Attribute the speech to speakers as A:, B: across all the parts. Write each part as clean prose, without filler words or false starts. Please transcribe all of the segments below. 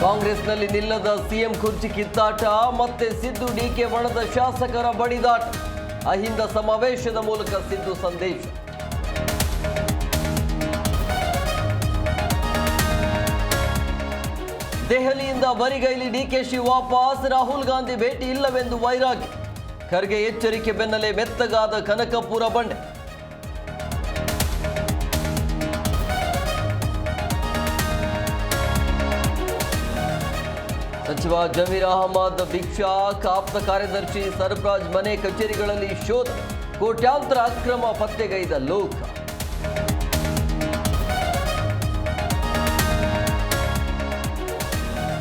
A: ಕಾಂಗ್ರೆಸ್ನಲ್ಲಿ ನಿಲ್ಲದ ಸಿಎಂ ಕುರ್ಚಿ ಕಿತ್ತಾಟ, ಮತ್ತೆ ಸಿದ್ದು ಡಿಕೆ ಬಣದ ಶಾಸಕರ ಬಡಿದಾಟ. ಅಹಿಂದ ಸಮಾವೇಶದ ಮೂಲಕ ಸಿದ್ದು ಸಂದೇಶ. ದೆಹಲಿಯಿಂದ ಬರಿಗೈಲಿ ಡಿಕೆಶಿ ವಾಪಸ್, ರಾಹುಲ್ ಗಾಂಧಿ ಭೇಟಿ ಇಲ್ಲವೆಂದು ವೈರಾಗ್ಯ. ಖರ್ಗೆ ಎಚ್ಚರಿಕೆ ಬೆನ್ನಲ್ಲೇ ಮೆತ್ತಗಾದ ಕನಕಪುರ ಬಂಡೆ. ಸಚಿವ ಜಮೀರ್ ಅಹಮದ್ ಭಿಕ್ಷಾ, ಆಪ್ತ ಕಾರ್ಯದರ್ಶಿ ಸರ್ಫರಾಜ್ ಮನೆ ಕಚೇರಿಗಳಲ್ಲಿ ಶೋಧ, ಕೋಟ್ಯಾಂತರ ಅಕ್ರಮ ಪತ್ತೆಗೈದ ಲೋಕ.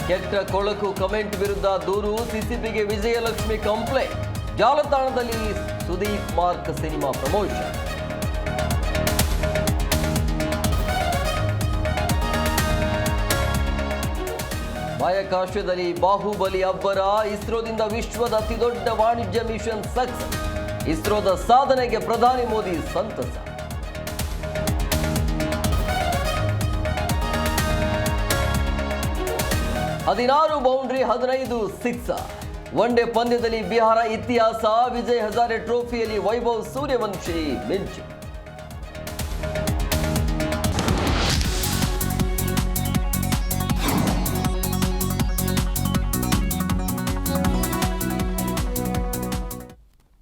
A: ಕೆಟ್ಟ ಕೊಳಕು ಕಮೆಂಟ್ ವಿರುದ್ಧ ದೂರು, ಸಿಸಿಬಿಗೆ ವಿಜಯಲಕ್ಷ್ಮಿ ಕಂಪ್ಲೇಂಟ್. ಜಾಲತಾಣದಲ್ಲಿ ಸುದೀಪ್ ಮಾರ್ಕ್ ಸಿನಿಮಾ ಪ್ರಮೋಷನ್. ಬಾಹ್ಯಾಕಾಶದಲ್ಲಿ ಬಾಹುಬಲಿ ಅಬ್ಬರ, ಇಸ್ರೋದಿಂದ ವಿಶ್ವದ ಅತಿದೊಡ್ಡ ವಾಣಿಜ್ಯ ಮಿಷನ್ ಸಕ್ಸಸ್. ಇಸ್ರೋದ ಸಾಧನೆಗೆ ಪ್ರಧಾನಿ ಮೋದಿ ಸಂತಸ. ಹದಿನಾರು ಬೌಂಡ್ರಿ, 15 ಸಿಕ್ಸರ್. ಒನ್ ಡೇ ಪಂದ್ಯದಲ್ಲಿ ಬಿಹಾರ ಇತಿಹಾಸ. ವಿಜಯ್ ಹಜಾರೆ ಟ್ರೋಫಿಯಲ್ಲಿ ವೈಭವ್ ಸೂರ್ಯವಂಶಿ ಮಿಂಚು.